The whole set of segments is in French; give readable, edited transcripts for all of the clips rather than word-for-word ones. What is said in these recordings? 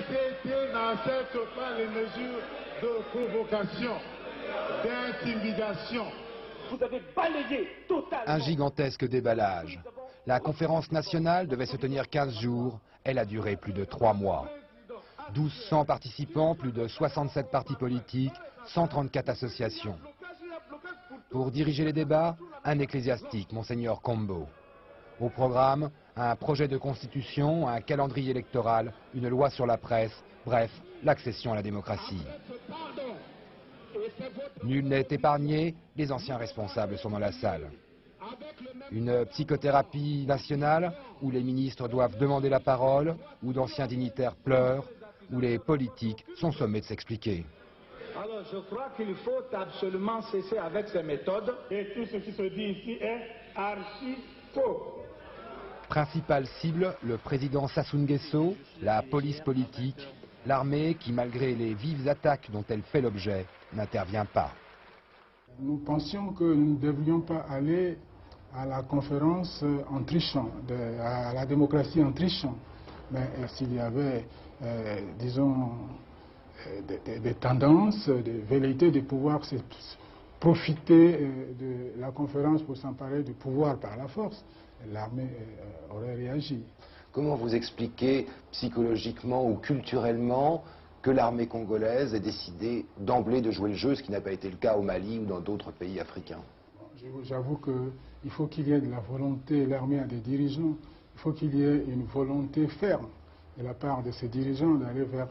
CCT n'accepte pas les mesures de provocation, d'intimidation. Vous avez balayé totalement. Un gigantesque déballage. La conférence nationale devait se tenir 15 jours. Elle a duré plus de 3 mois. 1200 participants, plus de 67 partis politiques, 134 associations. Pour diriger les débats, un ecclésiastique, Monseigneur Kombo. Au programme, un projet de constitution, un calendrier électoral, une loi sur la presse, bref, l'accession à la démocratie. Nul n'est épargné, les anciens responsables sont dans la salle. Une psychothérapie nationale où les ministres doivent demander la parole, où d'anciens dignitaires pleurent, où les politiques sont sommés de s'expliquer. Alors je crois qu'il faut absolument cesser avec ces méthodes. Et tout ce qui se dit ici est archi faux. Principale cible, le président Sassou Nguesso, la police politique, l'armée qui, malgré les vives attaques dont elle fait l'objet, n'intervient pas. Nous pensions que nous ne devrions pas aller à la conférence en trichant, à la démocratie en trichant. Mais s'il y avait, disons, des tendances, des velléités de pouvoir profiter de la conférence pour s'emparer du pouvoir par la force, l'armée aurait réagi. Comment vous expliquez psychologiquement ou culturellement que l'armée congolaise ait décidé d'emblée de jouer le jeu, ce qui n'a pas été le cas au Mali ou dans d'autres pays africains? J'avoue qu'il faut qu'il y ait de la volonté, l'armée a des dirigeants, il faut qu'il y ait une volonté ferme de la part de ces dirigeants d'aller vers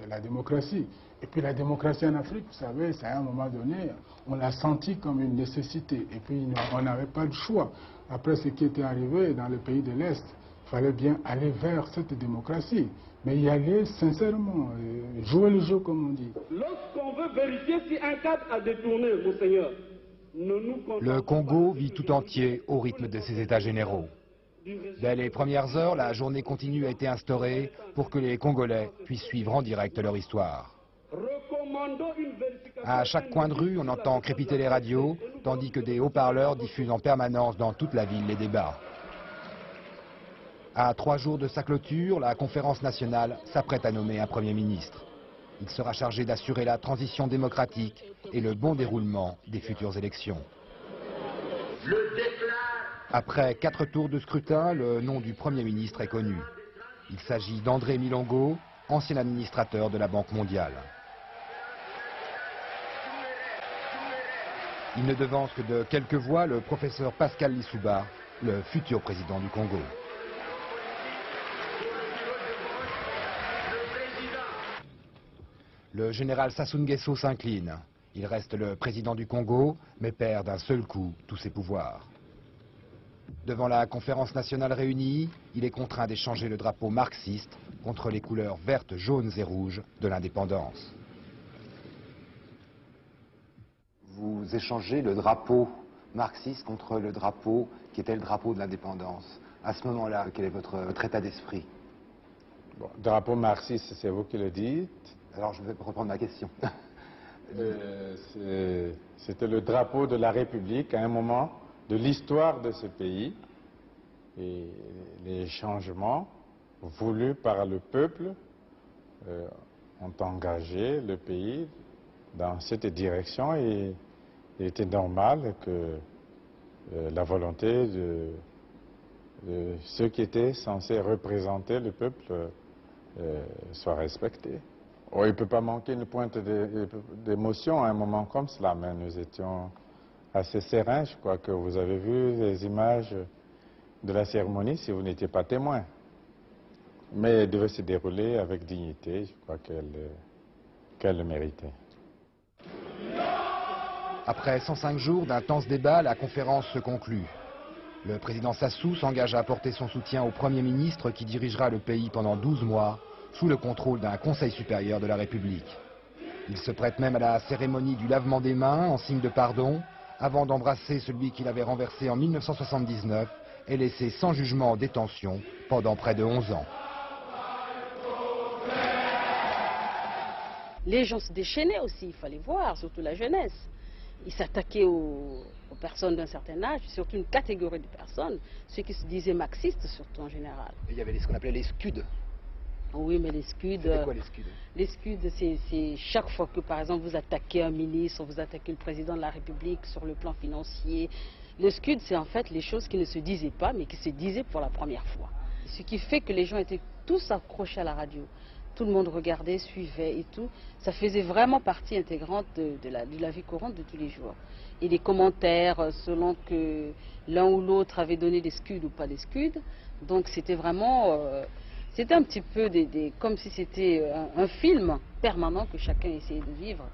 la démocratie. Et puis la démocratie en Afrique, vous savez, c'est à un moment donné, on l'a senti comme une nécessité. Et puis on n'avait pas de choix. Après ce qui était arrivé dans les pays de l'Est, il fallait bien aller vers cette démocratie. Mais y aller sincèrement, jouer le jeu comme on dit. Lorsqu'on veut vérifier si un cadre a détourné, Monseigneur, le Congo vit tout entier au rythme de ses états généraux. Dès les premières heures, la journée continue a été instaurée pour que les Congolais puissent suivre en direct leur histoire. À chaque coin de rue, on entend crépiter les radios, tandis que des haut-parleurs diffusent en permanence dans toute la ville les débats. À 3 jours de sa clôture, la conférence nationale s'apprête à nommer un Premier ministre. Il sera chargé d'assurer la transition démocratique et le bon déroulement des futures élections. Après 4 tours de scrutin, le nom du Premier ministre est connu. Il s'agit d'André Milongo, ancien administrateur de la Banque mondiale. Il ne devance que de quelques voix le professeur Pascal Lissouba, le futur président du Congo. Le général Sassou Nguesso s'incline. Il reste le président du Congo, mais perd d'un seul coup tous ses pouvoirs. Devant la conférence nationale réunie, il est contraint d'échanger le drapeau marxiste contre les couleurs vertes, jaunes et rouges de l'indépendance. Vous échangez le drapeau marxiste contre le drapeau qui était le drapeau de l'indépendance. À ce moment-là, quel est votre état d'esprit? Bon, drapeau marxiste, c'est vous qui le dites. Alors je vais reprendre ma question. C'était le drapeau de la République à un moment de l'histoire de ce pays. Et les changements voulus par le peuple ont engagé le pays dans cette direction et il était normal que la volonté de ceux qui étaient censés représenter le peuple soit respectée. Oh, il ne peut pas manquer une pointe d'émotion à un moment comme cela, mais nous étions assez sereins. Je crois que vous avez vu les images de la cérémonie si vous n'étiez pas témoin. Mais elle devait se dérouler avec dignité, je crois qu'elle le méritait. Après 105 jours d'intenses débats, la conférence se conclut. Le président Sassou s'engage à apporter son soutien au Premier ministre qui dirigera le pays pendant 12 mois sous le contrôle d'un Conseil supérieur de la République. Il se prête même à la cérémonie du lavement des mains en signe de pardon avant d'embrasser celui qu'il avait renversé en 1979 et laissé sans jugement en détention pendant près de 11 ans. Les gens se déchaînaient aussi, il fallait voir, surtout la jeunesse. Ils s'attaquaient aux personnes d'un certain âge, surtout une catégorie de personnes, ceux qui se disaient marxistes surtout en général. Et il y avait ce qu'on appelait les scuds. Oui, mais les scuds... C'était quoi les scuds? Les scuds, c'est chaque fois que, par exemple, vous attaquez un ministre, vous attaquez le président de la République sur le plan financier. Le scud, c'est en fait les choses qui ne se disaient pas, mais qui se disaient pour la première fois. Ce qui fait que les gens étaient tous accrochés à la radio. Tout le monde regardait, suivait et tout. Ça faisait vraiment partie intégrante de la vie courante de tous les jours. Et les commentaires, selon que l'un ou l'autre avait donné des scuds ou pas des scuds. Donc c'était vraiment... c'était un petit peu comme si c'était un film permanent que chacun essayait de vivre.